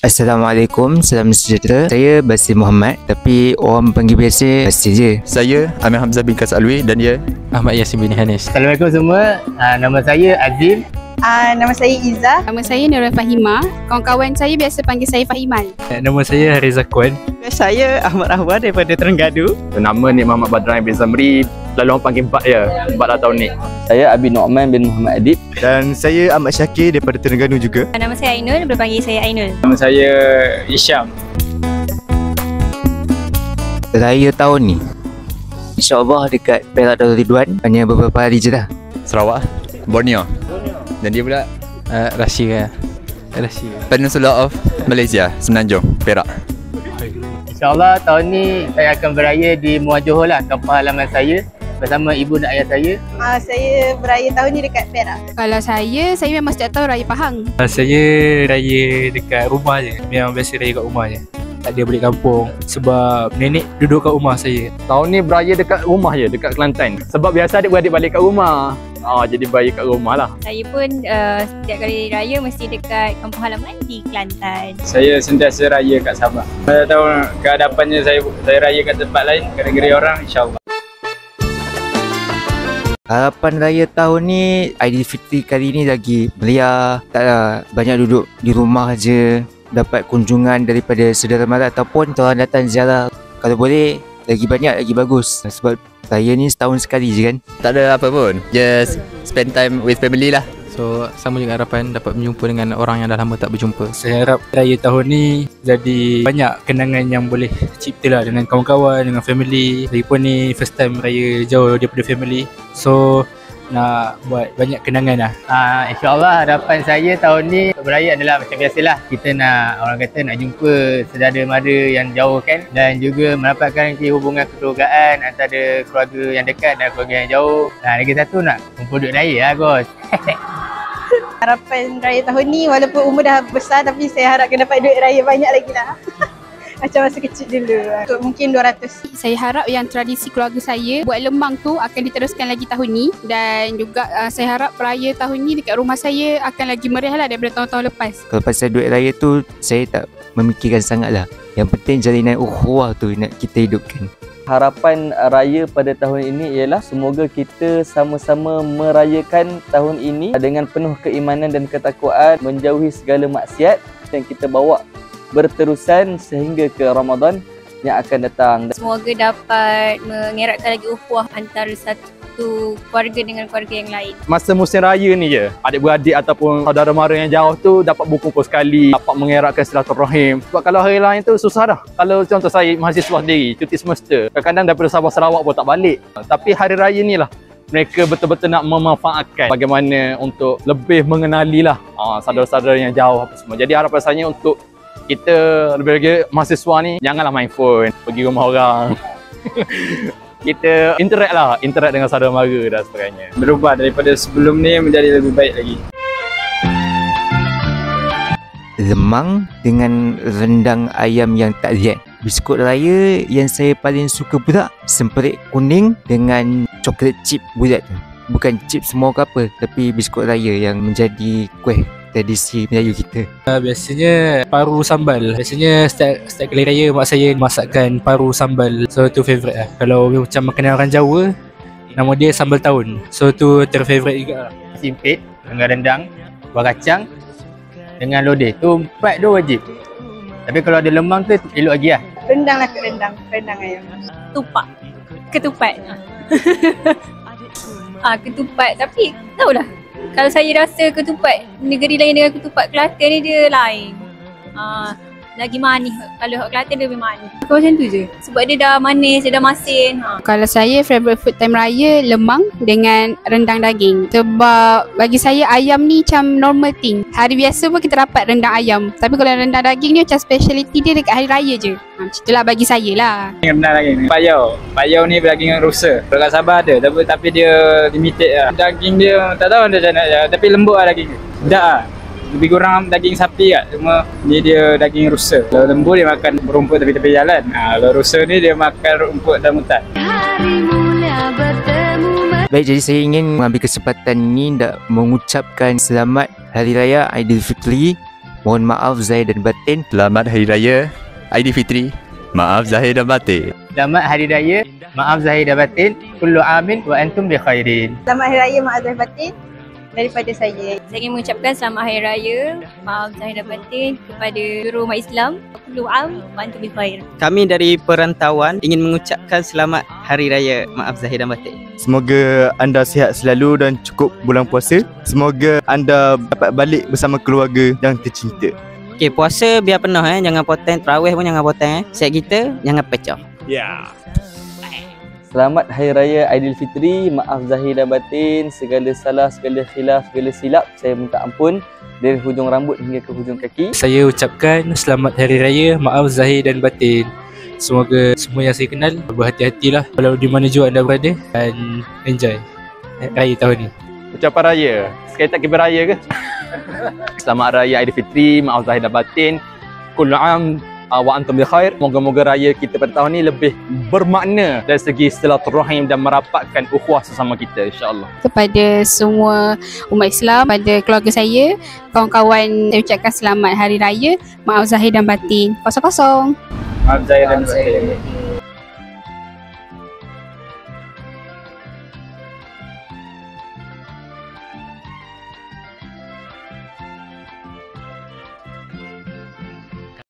Assalamualaikum, salam sejahtera. Saya Basir Muhammad, tapi orang panggil biasa Basir je. Saya Amir Hamzah bin Kas Alwi dan dia Ahmad Yasin bin Hanis. Assalamualaikum semua. Nama saya Azim. Nama saya Izzah. Nama saya Nurul Fahimah. Kawan-kawan saya biasa panggil saya Fahimal. Nama saya Hariza Kwan. Saya Ahmad Rahwan daripada Terengganu. Nama ni Muhammad Badran bin Zamri. Lalu orang panggil Bak je, Bak lah tahun ni. Saya Abi Nu'man bin Muhammad Adib. Dan saya Ahmad Syakir daripada Terengganu juga. Nama saya Ainul, boleh panggil saya Ainul. Nama saya Isyam. Raya tahun ni InsyaAllah dekat Perak Darul Ridwan. Hanya beberapa hari je lah. Sarawak, Borneo. Dan dia pula Russia. Peninsula of Malaysia, Semenanjung, Perak. InsyaAllah tahun ni saya akan beraya di Muar Johor lah, kampung halaman saya bersama ibu dan ayah saya. Saya beraya tahun ni dekat Perak. Kalau saya memang setiap tahun raya Pahang. Saya raya dekat rumah je. Memang biasa raya kat rumah je. Tak ada balik kampung sebab nenek duduk kat rumah saya. Tahun ni beraya dekat rumah je, dekat Kelantan. Sebab biasa adik-beradik balik kat rumah. Jadi beraya kat rumah lah. Saya pun setiap kali raya mesti dekat kampung halaman di Kelantan. Saya sentiasa raya kat Sabah. Saya tahu kehadapannya saya raya kat tempat lain, kat negeri orang, insyaAllah. Harapan raya tahun ni, Aidilfitri kali ni lagi meriah. Taklah banyak duduk di rumah je, dapat kunjungan daripada saudara mara ataupun orang datang ziarah. Kalau boleh lagi banyak lagi bagus. Sebab raya ni setahun sekali je kan. Tak ada apa pun, just spend time with family lah. So sama juga harapan dapat berjumpa dengan orang yang dah lama tak berjumpa. Saya harap raya tahun ni jadi banyak kenangan yang boleh cipta lah dengan kawan-kawan, dengan family. Lagipun ni first time raya jauh daripada family. So nak buat banyak kenangan lah. InsyaAllah harapan saya tahun ni beraya adalah macam biasalah. Kita nak, orang kata nak jumpa saudara mara yang jauh kan. Dan juga mendapatkan hubungan kekeluargaan antara keluarga yang dekat dan keluarga yang jauh. Lagi satu nak kumpul duit raya lah Gos. Harapan raya tahun ni walaupun umur dah besar tapi saya harapkan dapat duit raya banyak lagi lah. Macam masa kecil dulu. Mungkin 200. Saya harap yang tradisi keluarga saya buat lemang tu akan diteruskan lagi tahun ni. Dan juga saya harap raya tahun ni dekat rumah saya akan lagi meriah lah daripada tahun-tahun lepas. Kalau pasal duit raya tu, saya tak memikirkan sangat lah. Yang penting jalinan ukhuwah tu nak kita hidupkan. Harapan raya pada tahun ini ialah semoga kita sama-sama merayakan tahun ini dengan penuh keimanan dan ketakwaan, menjauhi segala maksiat yang kita bawa berterusan sehingga ke Ramadan yang akan datang. Semoga dapat mengeratkan lagi ukhuwah antara satu keluarga dengan keluarga yang lain. Masa musim raya ni je, adik-beradik ataupun saudara mara yang jauh tu dapat berkumpul sekali, dapat mengeratkan silaturahim. Sebab kalau hari lain tu susah dah. Kalau contoh saya mahasiswa sendiri, cuti semester, kadang-kadang daripada Sabah Sarawak pun tak balik. Tapi hari raya ni lah mereka betul-betul nak memanfaatkan bagaimana untuk lebih mengenali lah saudara-saudara yang jauh apa semua. Jadi harapan saya untuk kita lebih-lebih mahasiswa ni janganlah main phone, pergi rumah orang. Kita interact dengan saudara mara dan sebagainya. Berubah daripada sebelum ni menjadi lebih baik lagi. Lemang dengan rendang ayam yang tak liat. Biskut raya yang saya paling suka pula semperit kuning dengan coklat chip bulat tu. Bukan chip semua ke apa, tapi biskut raya yang menjadi kuih tradisi Melayu kita. Biasanya paru sambal. Biasanya setiap kali raya mak saya masakkan paru sambal. So tu favourite lah. Kalau macam makanan orang Jawa, nama dia sambal tahun. So tu terfavourite juga lah. Simpit dengan rendang, buah kacang dengan lodeh. Tu 4 tu wajib. Tapi kalau ada lemang tu elok lagi lah. Rendang lah, rendang ayam. Ketupat. Ketupat, tapi tahulah. Kalau saya rasa ketupat negeri lain dengan ketupat Kelantan ni dia lain. Lagi manis. Kalau Kelantan dia lebih manis. Macam tu je. Sebab dia dah manis, dia dah masin. Kalau saya favourite food time raya lemang dengan rendang daging. Sebab bagi saya ayam ni macam normal thing. Hari biasa pun kita dapat rendang ayam. Tapi kalau rendang daging ni macam speciality dia dekat hari raya je. Macam itulah bagi saya lah. Rendang daging ni Payau ni daging rusa. Kalau kat Sabah ada tapi dia limited lah. Daging dia tak tahu macam mana, tapi lembut lah daging dia. Sedap lah. Lebih kurang daging sapi kat. Cuma ni dia daging rusa. Kalau lembu dia makan rumput tepi-tepi jalan. Kalau rusa ni dia makan rumput dalam hutan. Baik, jadi saya ingin mengambil kesempatan ini nak mengucapkan selamat Hari Raya Aidilfitri Mohon maaf zahir dan batin. Selamat Hari Raya Aidilfitri. Maaf zahir dan batin. Selamat Hari Raya, maaf zahir dan batin. Kullu amin wa antum bi khairin. Selamat Hari Raya, maaf zahir batin daripada saya. Saya ingin mengucapkan selamat Hari Raya, maaf zahir dan batin kepada seluruh umat Islam. Kullu am wa antum bi khair. Kami dari perantauan ingin mengucapkan selamat Hari Raya, maaf zahir dan batin. Semoga anda sihat selalu dan cukup bulan puasa. Semoga anda dapat balik bersama keluarga yang tercinta. Okey, puasa biar penuh jangan potong, tarawih pun jangan potong Siap kita jangan pecah. Selamat Hari Raya Aidilfitri. Maaf zahir dan batin, segala salah, segala khilaf, segala silap saya minta ampun dari hujung rambut hingga ke hujung kaki. Saya ucapkan selamat Hari Raya, maaf zahir dan batin. Semoga semua yang saya kenal berhati-hatilah walau di mana jua anda berada dan enjoy Raya tahun ni. Ucapan raya. Sekali tak kira raya ke? Selamat Raya Aidilfitri, maaf zahir dan batin. Kullu am wa antum bi khair. Moga-moga raya kita pada tahun ni lebih bermakna dari segi silaturahim dan merapatkan ukhuwah sesama kita, insya-Allah. Kepada semua umat Islam, pada keluarga saya, kawan-kawan, saya ucapkan selamat Hari Raya, maaf zahir dan batin. Kosong-kosong. Maaf zahir dan batin.